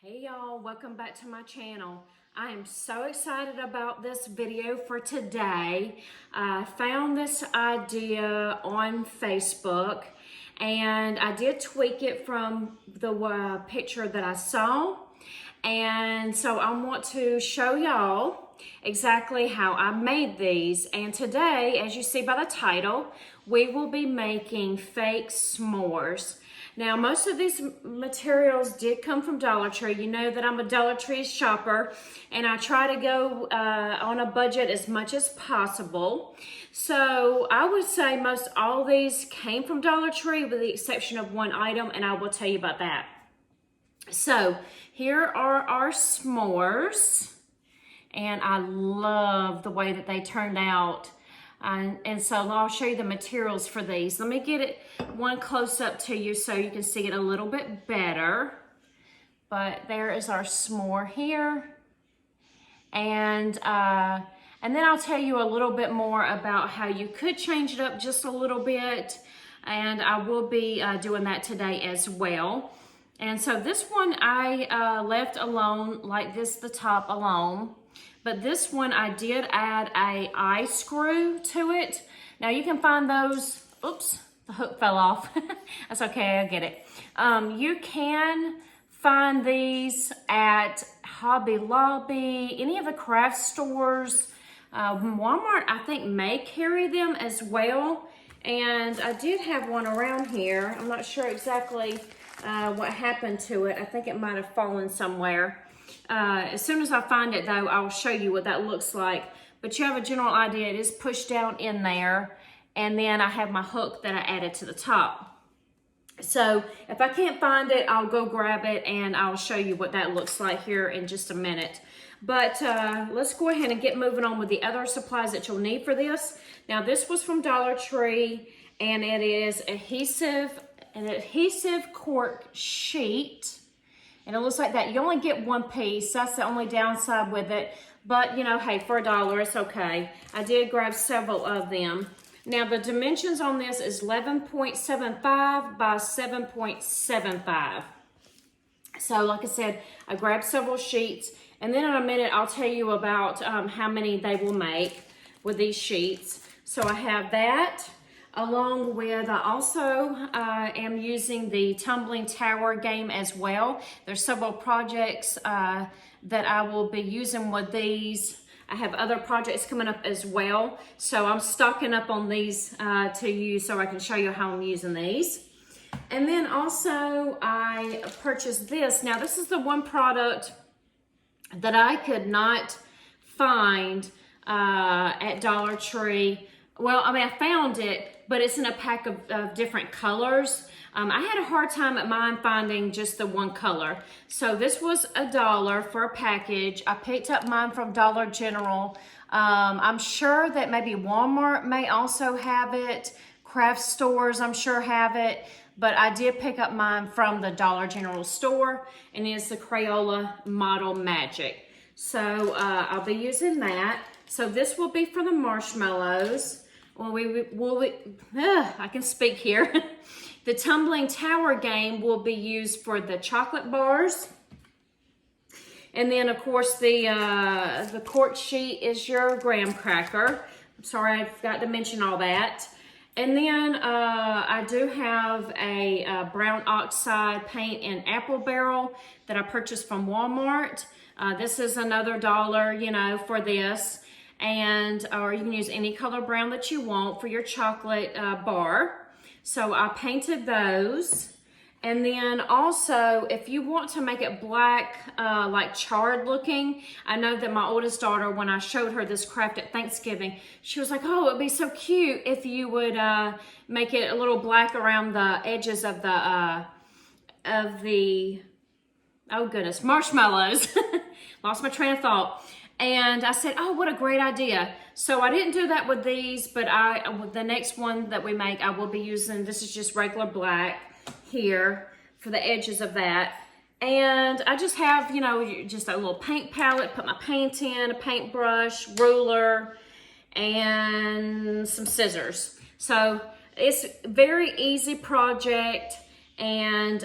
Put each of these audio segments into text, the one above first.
Hey y'all, welcome back to my channel. I am so excited about this video for today. I found this idea on Facebook and I did tweak it from the picture that I saw. And so I want to show y'all exactly how I made these. And today, as you see by the title, we will be making fake s'mores. Now, most of these materials did come from Dollar Tree. You know that I'm a Dollar Tree shopper, and I try to go on a budget as much as possible. So I would say most all these came from Dollar Tree with the exception of one item, and I will tell you about that. So here are our s'mores, and I love the way that they turned out. And so I'll show you the materials for these. Let me get it one close up to you so you can see it a little bit better. But there is our s'more here. And then I'll tell you a little bit more about how you could change it up just a little bit. And I will be doing that today as well. And so this one I left alone, like this, the top alone. But this one I did add a eye screw to it. Now you can find those, oops, the hook fell off. That's okay, I get it. You can find these at Hobby Lobby, any of the craft stores. Walmart, I think, may carry them as well. And I did have one around here. I'm not sure exactly what happened to it. I think it might have fallen somewhere. As soon as I find it, though, I'll show you what that looks like. But you have a general idea. It is pushed down in there. And then I have my hook that I added to the top. So if I can't find it, I'll go grab it and I'll show you what that looks like here in just a minute. But let's go ahead and get moving on with the other supplies that you'll need for this. Now, this was from Dollar Tree, and it is an adhesive cork sheet. And it looks like that. You only get one piece. That's the only downside with it. But, you know, hey, for $1, it's okay. I did grab several of them. Now, the dimensions on this is 11.75 by 7.75. So, like I said, I grabbed several sheets. And then in a minute, I'll tell you about how many they will make with these sheets. So, I have that. Along with, I also am using the tumbling tower game as well. There's several projects that I will be using with these. I have other projects coming up as well. So I'm stocking up on these to use so I can show you how I'm using these. And then also I purchased this. Now this is the one product that I could not find at Dollar Tree. Well, I mean, I found it, but it's in a pack of different colors. I had a hard time at mine finding just the one color. So this was $1 for a package. I picked up mine from Dollar General. I'm sure that maybe Walmart may also have it. Craft stores, I'm sure, have it. But I did pick up mine from the Dollar General store, and it's the Crayola Model Magic. So I'll be using that. So this will be for the marshmallows. I can speak here. The tumbling tower game will be used for the chocolate bars. And then, of course, the cork sheet is your graham cracker. I'm sorry, I forgot to mention all that. And then I do have a brown oxide paint and apple barrel that I purchased from Walmart. This is another $1, you know, for this. Or you can use any color brown that you want for your chocolate bar. So I painted those. And then also, if you want to make it black, like charred looking, I know that my oldest daughter, when I showed her this craft at Thanksgiving, she was like, oh, it'd be so cute if you would make it a little black around the edges of the oh goodness, marshmallows. Lost my train of thought. And I said, oh, what a great idea. So I didn't do that with these, but with the next one that we make, I will be using, this is just regular black here for the edges of that. And I just have, you know, just a little paint palette, put my paint in, a paintbrush, ruler, and some scissors. So it's a very easy project. And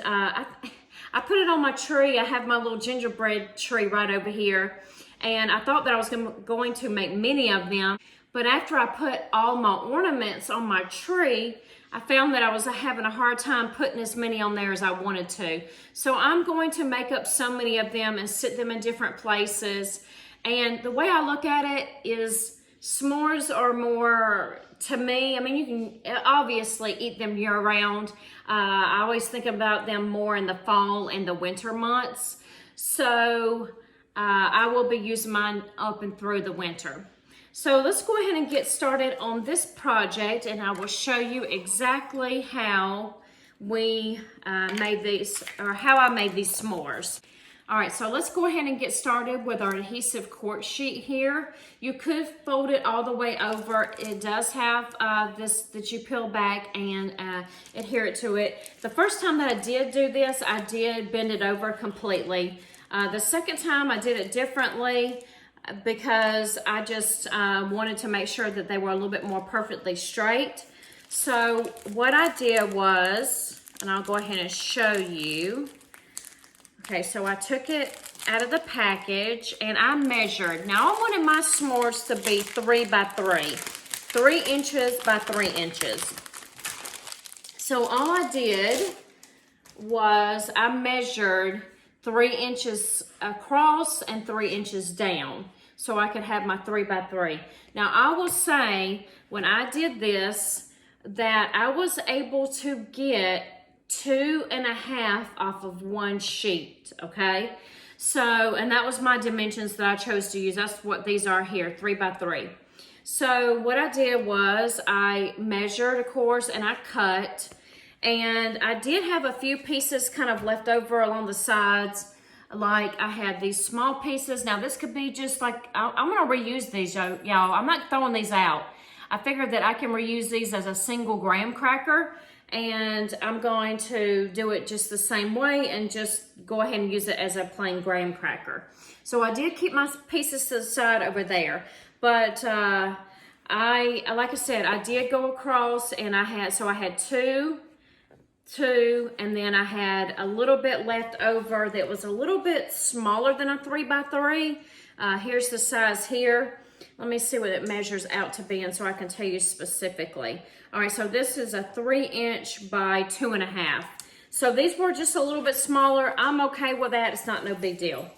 I put it on my tree. I have my little gingerbread tree right over here. And I thought that I was going to make many of them. But after I put all my ornaments on my tree, I found that I was having a hard time putting as many on there as I wanted to. So I'm going to make up so many of them and sit them in different places. And the way I look at it is s'mores are more, to me, I mean, you can obviously eat them year round. I always think about them more in the fall and the winter months. So I will be using mine up and through the winter. So let's go ahead and get started on this project, and I will show you exactly how we made these, or how I made these s'mores. All right, so let's go ahead and get started with our adhesive cork sheet here. You could fold it all the way over. It does have this that you peel back and adhere it to it. The first time that I did do this, I did bend it over completely. The second time I did it differently because I just wanted to make sure that they were a little bit more perfectly straight. So what I did was, and I'll go ahead and show you. Okay, so I took it out of the package and I measured. Now I wanted my s'mores to be 3 by 3, 3 inches by 3 inches. So all I did was I measured 3 inches across and 3 inches down so I could have my 3 by 3. Now I will say when I did this that I was able to get 2.5 off of one sheet, okay? So, and that was my dimensions that I chose to use. That's what these are here, 3 by 3. So what I did was I measured, of course, and I cut. And I did have a few pieces kind of left over along the sides. Like I had these small pieces. Now this could be just like, I'm gonna reuse these, y'all. I'm not throwing these out. I figured that I can reuse these as a single graham cracker. And I'm going to do it just the same way and just go ahead and use it as a plain graham cracker. So I did keep my pieces to the side over there. But like I said, I did go across and I had two, and then I had a little bit left over that was a little bit smaller than a 3 by 3. Here's the size here. Let me see what it measures out to be, and so I can tell you specifically. All right, so this is a 3 inch by 2.5. So these were just a little bit smaller. I'm okay with that. It's not no big deal.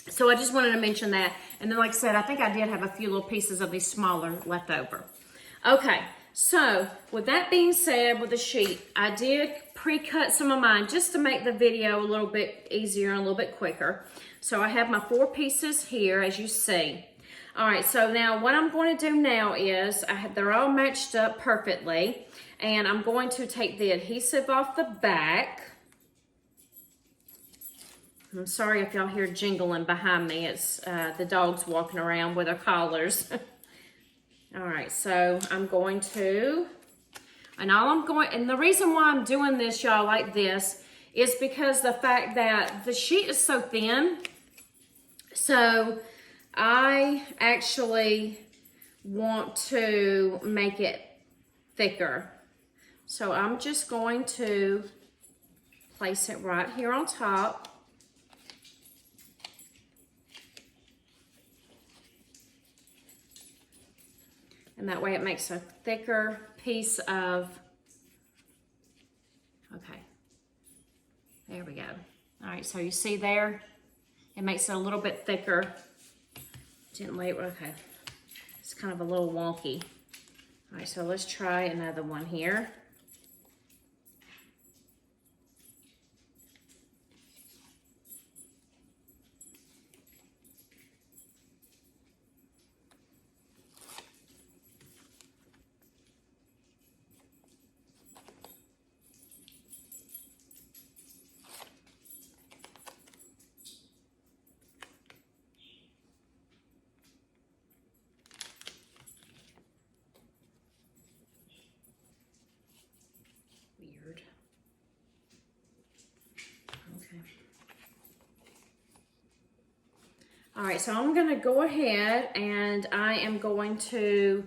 So I just wanted to mention that. And then like I said, I think I did have a few little pieces of these smaller left over. Okay, so with that being said, with the sheet, I did pre-cut some of mine just to make the video a little bit easier and a little bit quicker. So I have my 4 pieces here, as you see. All right, so now what I'm going to do now is, they're all matched up perfectly, and I'm going to take the adhesive off the back. I'm sorry if y'all hear jingling behind me. It's the dogs walking around with their collars. All right, so I'm going to, and the reason why I'm doing this, y'all, like this, is because the fact that the sheet is so thin. So I actually want to make it thicker. So I'm just going to place it right here on top. And that way it makes a thicker piece of, okay, there we go. All right, so you see there, it makes it a little bit thicker. Gently, okay, it's kind of a little wonky. All right, so let's try another one here. All right, so I'm gonna go ahead and I am going to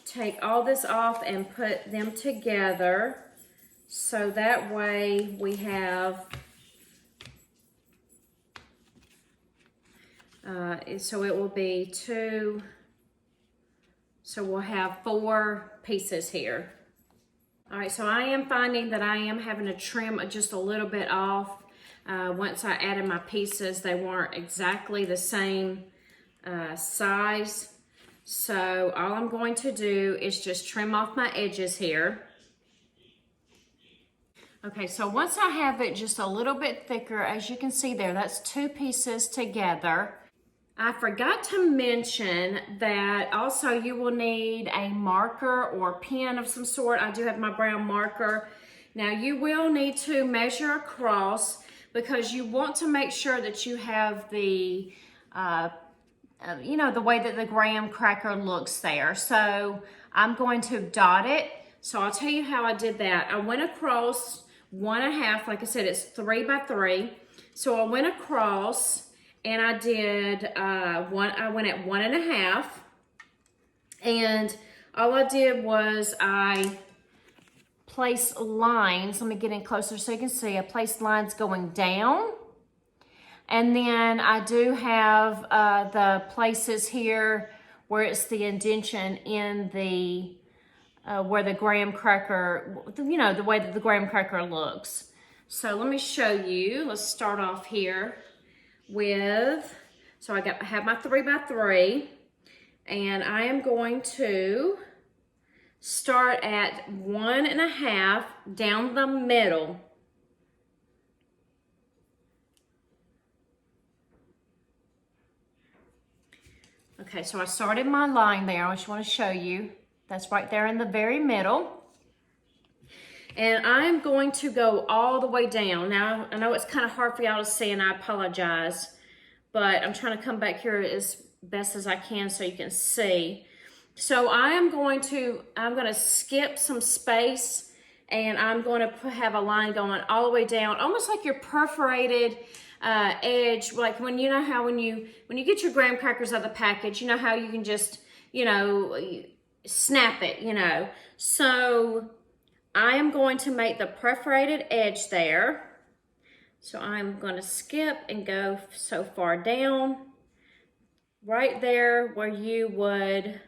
take all this off and put them together so that way we have So it will be 2, so we'll have 4 pieces here. All right, so I am finding that I am having to trim just a little bit off. Once I added my pieces, they weren't exactly the same size. So all I'm going to do is just trim off my edges here. Okay, so once I have it just a little bit thicker, as you can see there, that's 2 pieces together. I forgot to mention that also you will need a marker or pen of some sort. I do have my brown marker. Now you will need to measure across because you want to make sure that you have the, you know, the way that the graham cracker looks there. So I'm going to dot it. So I'll tell you how I did that. I went across 1.5, like I said, it's 3 by 3. So I went across and I did, I went at 1.5. And all I did was I placed lines. Let me get in closer so you can see. I placed lines going down. And then I do have the places here where it's the indentation in the, where the graham cracker, you know, the way that the graham cracker looks. So let me show you. Let's start off here with, so I have my 3 by 3, and I am going to start at 1.5 down the middle. Okay, so I started my line there. I just want to show you. That's right there in the very middle. And I'm going to go all the way down. Now, I know it's kind of hard for y'all to see, and I apologize, but I'm trying to come back here as best as I can so you can see. So I'm going to skip some space, and I'm going to have a line going all the way down, almost like your perforated edge, like when you know how when you get your graham crackers out of the package, you know how you can just, you know, snap it, you know. So I am going to make the perforated edge there. So I'm going to skip and go so far down, right there where you would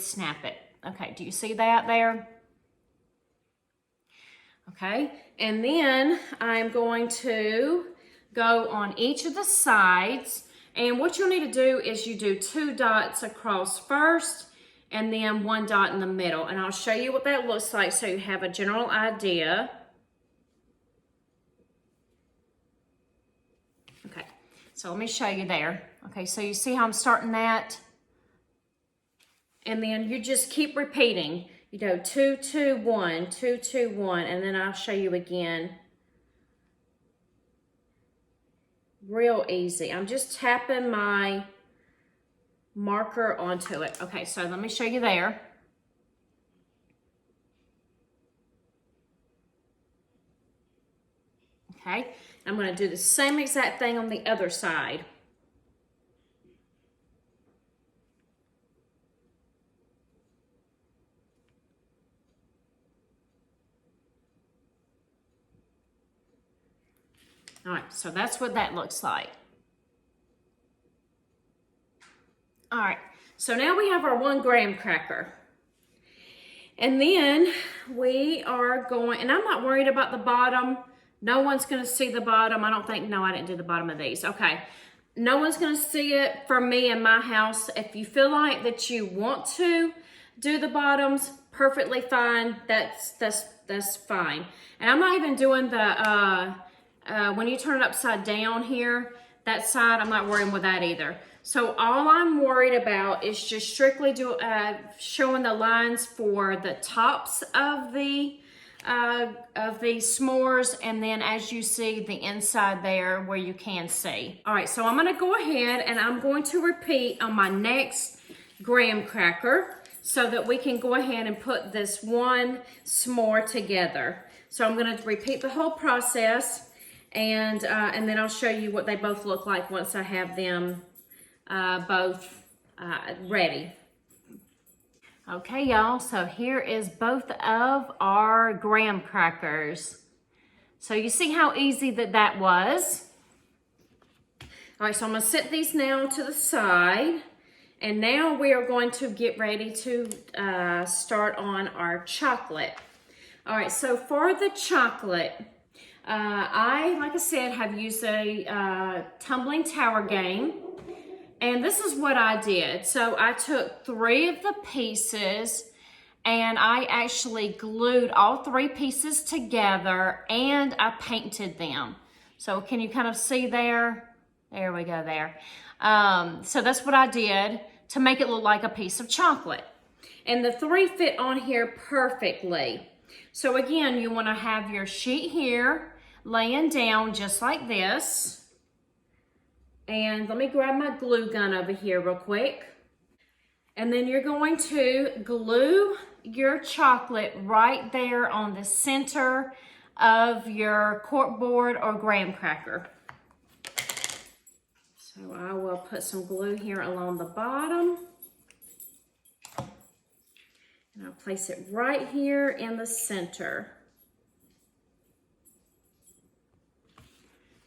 snap it. Okay, do you see that there? Okay, and then I'm going to go on each of the sides. And what you'll need to do is you do 2 dots across first and then 1 dot in the middle. And I'll show you what that looks like so you have a general idea. Okay, so let me show you there. Okay, so you see how I'm starting that? And then you just keep repeating. You go 2, 2, 1, 2, 2, 1, and then I'll show you again. Real easy. I'm just tapping my marker onto it. Okay, so let me show you there. Okay, I'm going to do the same exact thing on the other side. All right, so that's what that looks like. All right, so now we have our 1 graham cracker. And then we are going, and I'm not worried about the bottom. No one's gonna see the bottom. I don't think, no, I didn't do the bottom of these. Okay, no one's gonna see it from me in my house. If you feel like that you want to do the bottoms, perfectly fine. That's fine. And I'm not even doing the, when you turn it upside down here, that side, I'm not worrying with that either. So all I'm worried about is just strictly showing the lines for the tops of the s'mores, and then as you see the inside there where you can see. All right, so I'm gonna go ahead and I'm going to repeat on my next graham cracker so that we can go ahead and put this 1 s'more together. So I'm gonna repeat the whole process, and then I'll show you what they both look like once I have them both ready. Okay, y'all, so here is both of our graham crackers. So you see how easy that was. All right, so I'm gonna set these now to the side. And now we are going to get ready to start on our chocolate. All right, so for the chocolate, like I said, have used a tumbling tower game. And this is what I did. So I took 3 of the pieces and I actually glued all 3 pieces together and I painted them. So can you kind of see there? There we go there. So that's what I did to make it look like a piece of chocolate. And the 3 fit on here perfectly. So again, you want to have your sheet here laying down just like this. And let me grab my glue gun over here real quick. And then you're going to glue your chocolate right there on the center of your corkboard or graham cracker. So I will put some glue here along the bottom. And I'll place it right here in the center.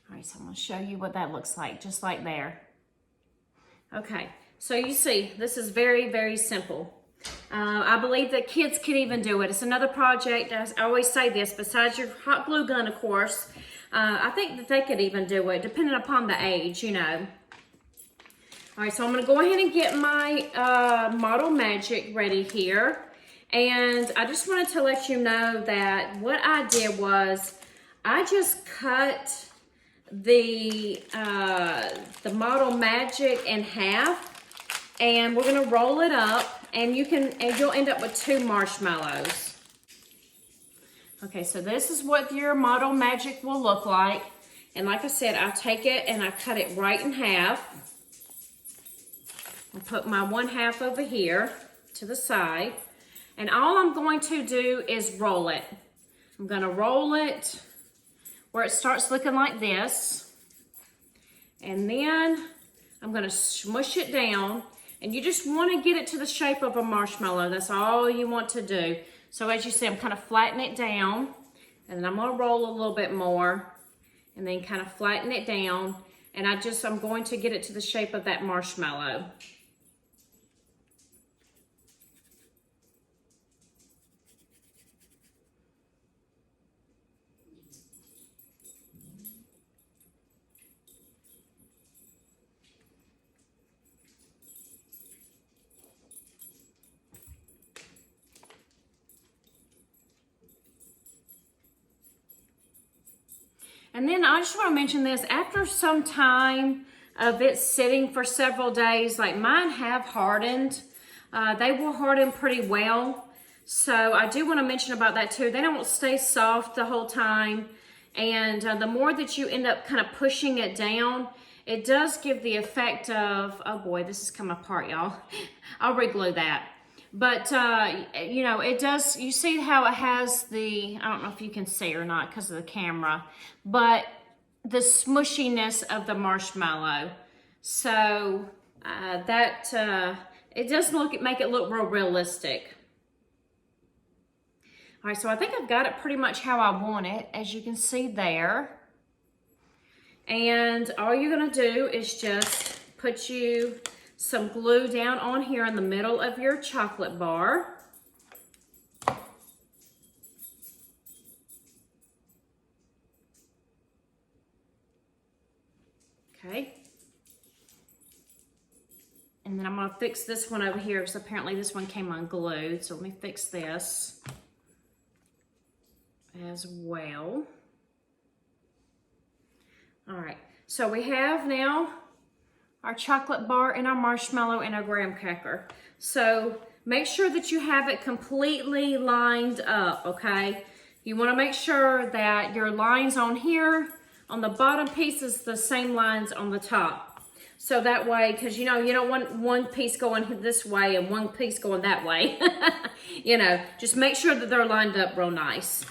All right, so I'm gonna show you what that looks like, just like there. Okay, so you see, this is very, very simple. I believe that kids can even do it. It's another project, as I always say this, besides your hot glue gun, of course, I think that they could even do it, depending upon the age, you know. All right, so I'm gonna go ahead and get my Model Magic ready here. And I just wanted to let you know that what I did was, I just cut the Model Magic in half, and we're gonna roll it up, and you'll end up with 2 marshmallows. Okay, so this is what your Model Magic will look like. And like I said, I take it and I cut it right in half. I'll put my 1/2 over here to the side. And all I'm going to do is roll it. I'm gonna roll it where it starts looking like this. And then I'm gonna smush it down. And you just wanna get it to the shape of a marshmallow. That's all you want to do. So as you see, I'm kind of flattening it down. And then I'm gonna roll a little bit more. And then kind of flatten it down. And I'm going to get it to the shape of that marshmallow. And then I just want to mention this, after some time of it sitting for several days, like mine have hardened. They will harden pretty well. So I do want to mention about that too. They don't stay soft the whole time. And the more that you end up kind of pushing it down, it does give the effect of, oh boy, this is coming apart, y'all. I'll re-glue that. But, you know, it does, you see how it has the, I don't know if you can see or not because of the camera, but the smushiness of the marshmallow. So it does make it look real realistic. All right, so I think I've got it pretty much how I want it, as you can see there. And all you're gonna do is just put some glue down on here in the middle of your chocolate bar. Okay. And then I'm gonna fix this one over here because apparently this one came unglued. So let me fix this as well. All right, so we have now our chocolate bar and our marshmallow and our graham cracker. So make sure that you have it completely lined up, okay? You wanna make sure that your lines on here, on the bottom piece is the same lines on the top. So that way, because you know, you don't want one piece going this way and one piece going that way. You know, just make sure that they're lined up real nice.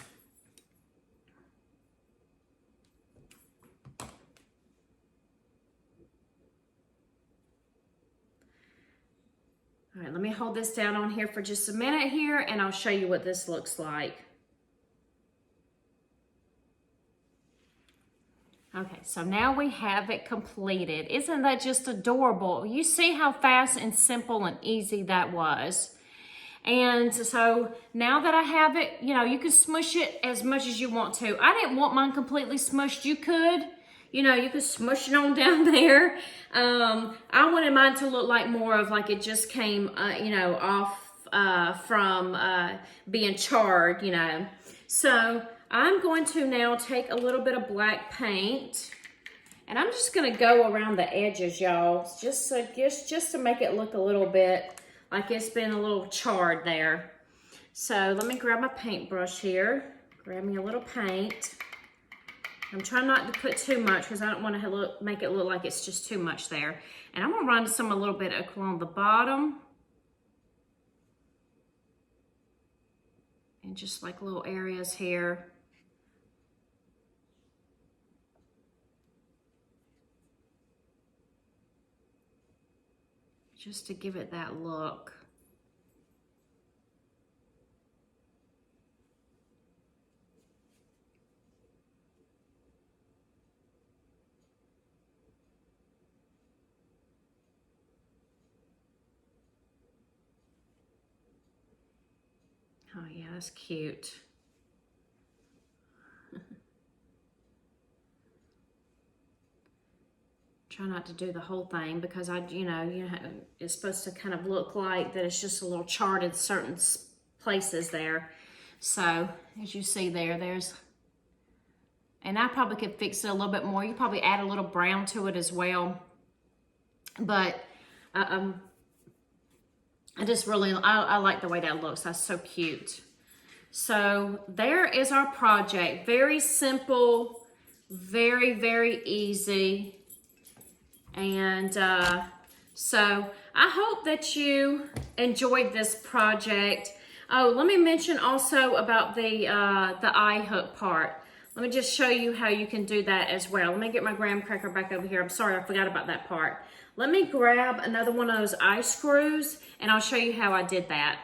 All right, let me hold this down on here for just a minute here, and I'll show you what this looks like. Okay, so now we have it completed. Isn't that just adorable? You see how fast and simple and easy that was. And so now that I have it, you know, you can smush it as much as you want to. I didn't want mine completely smushed. You could, you know, you could smush it on down there. I wanted mine to look like more of like it just came, you know, off from being charred, you know. So I'm going to now take a little bit of black paint, and I'm just going to go around the edges, y'all, just to make it look a little bit like it's been a little charred there. So let me grab my paintbrush here. Grab me a little paint. I'm trying not to put too much because I don't want to make it look like it's just too much there. And I'm going to run some a little bit along the bottom. And just like little areas here. Just to give it that look. Oh yeah, that's cute. Try not to do the whole thing because you know, it's supposed to kind of look like that it's just a little charred in certain places there. So as you see there's, and I probably could fix it a little bit more. You probably add a little brown to it as well. But I just really, I like the way that looks. That's so cute. So there is our project. Very simple, very, very easy. And so I hope that you enjoyed this project. Oh, let me mention also about the eye hook part. Let me just show you how you can do that as well. Let me get my graham cracker back over here. I'm sorry, I forgot about that part. Let me grab another one of those eye screws and I'll show you how I did that.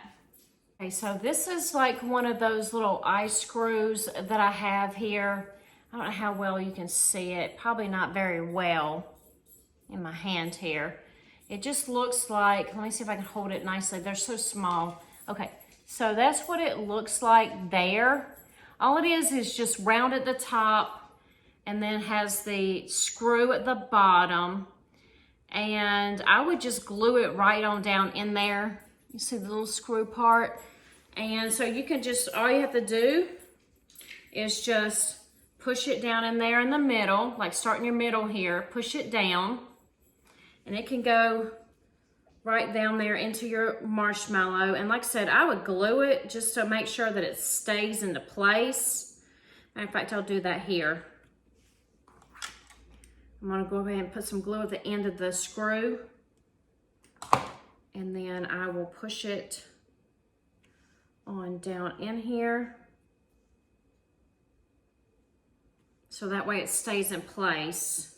Okay, so this is like one of those little eye screws that I have here. I don't know how well you can see it. Probably not very well in my hand here. It just looks like, let me see if I can hold it nicely. They're so small. Okay, so that's what it looks like there. All it is just round at the top and then has the screw at the bottom. And I would just glue it right on down in there. You see the little screw part? And so you can just, all you have to do is just push it down in there in the middle, like start in your middle here, push it down. And it can go right down there into your marshmallow. And like I said, I would glue it just to make sure that it stays into place. Matter of fact, I'll do that here. I'm gonna go ahead and put some glue at the end of the screw. And then I will push it on down in here. So that way it stays in place.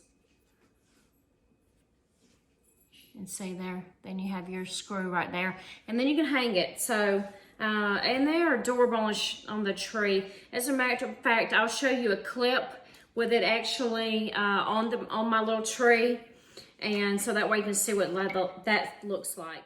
And see there, then you have your screw right there. And then you can hang it. So, and they are adorable on the tree. As a matter of fact, I'll show you a clip with it actually on my little tree. And so that way you can see what that looks like.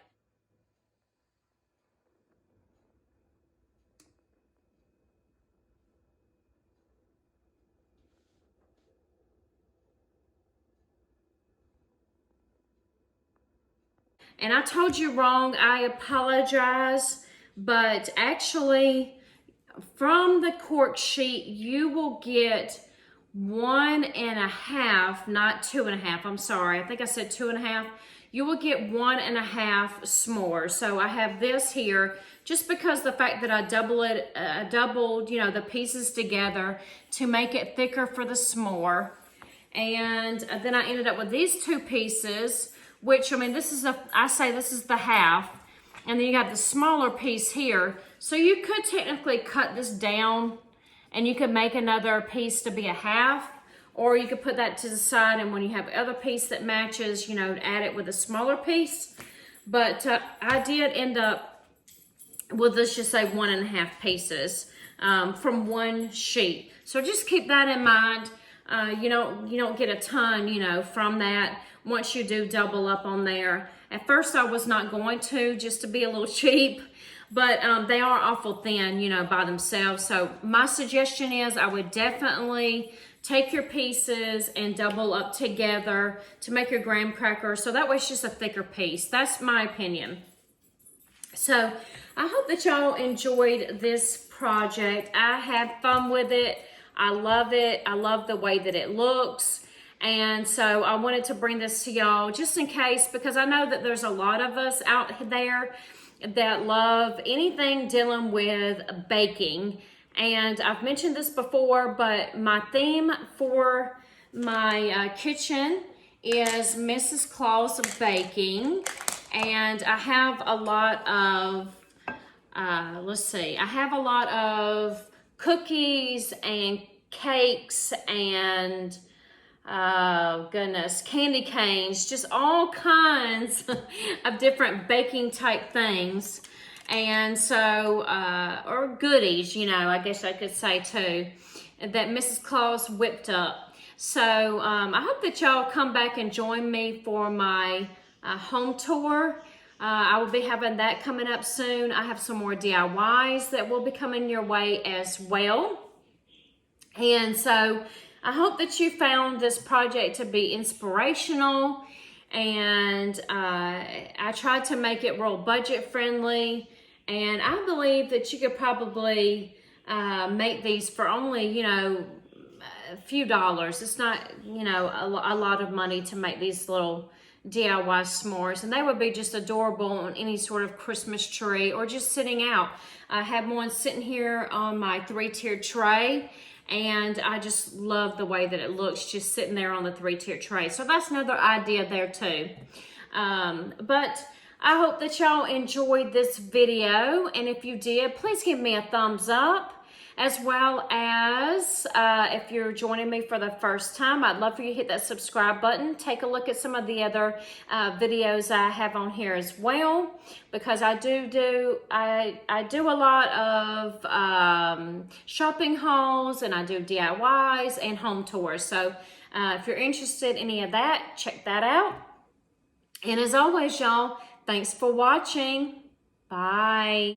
And I told you wrong, I apologize, but actually from the cork sheet, you will get 1.5, not 2.5, I'm sorry. I think I said 2.5. You will get 1.5 s'mores. So I have this here, just because the fact that I doubled, you know, the pieces together to make it thicker for the s'more. And then I ended up with these two pieces, which, I mean, I say this is the half, and then you got the smaller piece here. So you could technically cut this down and you could make another piece to be a half, or you could put that to the side, and when you have other piece that matches, you know, add it with a smaller piece. But I did end up with, let's just say, 1.5 pieces from one sheet. So just keep that in mind. You don't get a ton, from that once you do double up on there. At first I was not going to, just to be a little cheap, but they are awful thin, by themselves. So my suggestion is I would definitely take your pieces and double up together to make your graham cracker. So that way it's just a thicker piece. That's my opinion. So I hope that y'all enjoyed this project. I had fun with it. I love it. I love the way that it looks. And so I wanted to bring this to y'all just in case, because I know that there's a lot of us out there that love anything dealing with baking. And I've mentioned this before, but my theme for my kitchen is Mrs. Claus baking. And I have a lot of, I have a lot of cookies and cakes and, candy canes, just all kinds of different baking type things. And so, or goodies, I guess I could say too, that Mrs. Claus whipped up. So I hope that y'all come back and join me for my home tour. I will be having that coming up soon. I have some more DIYs that will be coming your way as well. And so I hope that you found this project to be inspirational, and I tried to make it real budget friendly, and I believe that you could probably make these for only, a few dollars. It's not, a lot of money to make these little DIY s'mores, and they would be just adorable on any sort of Christmas tree or just sitting out. I have one sitting here on my 3-tiered tray, and I just love the way that it looks just sitting there on the 3-tiered tray. So that's another idea there too. But I hope that y'all enjoyed this video, and if you did, please give me a thumbs up. As well as if you're joining me for the first time, I'd love for you to hit that subscribe button. Take a look at some of the other videos I have on here as well, because I do a lot of shopping hauls, and I do DIYs and home tours. So if you're interested in any of that, check that out. And as always, y'all, thanks for watching. Bye.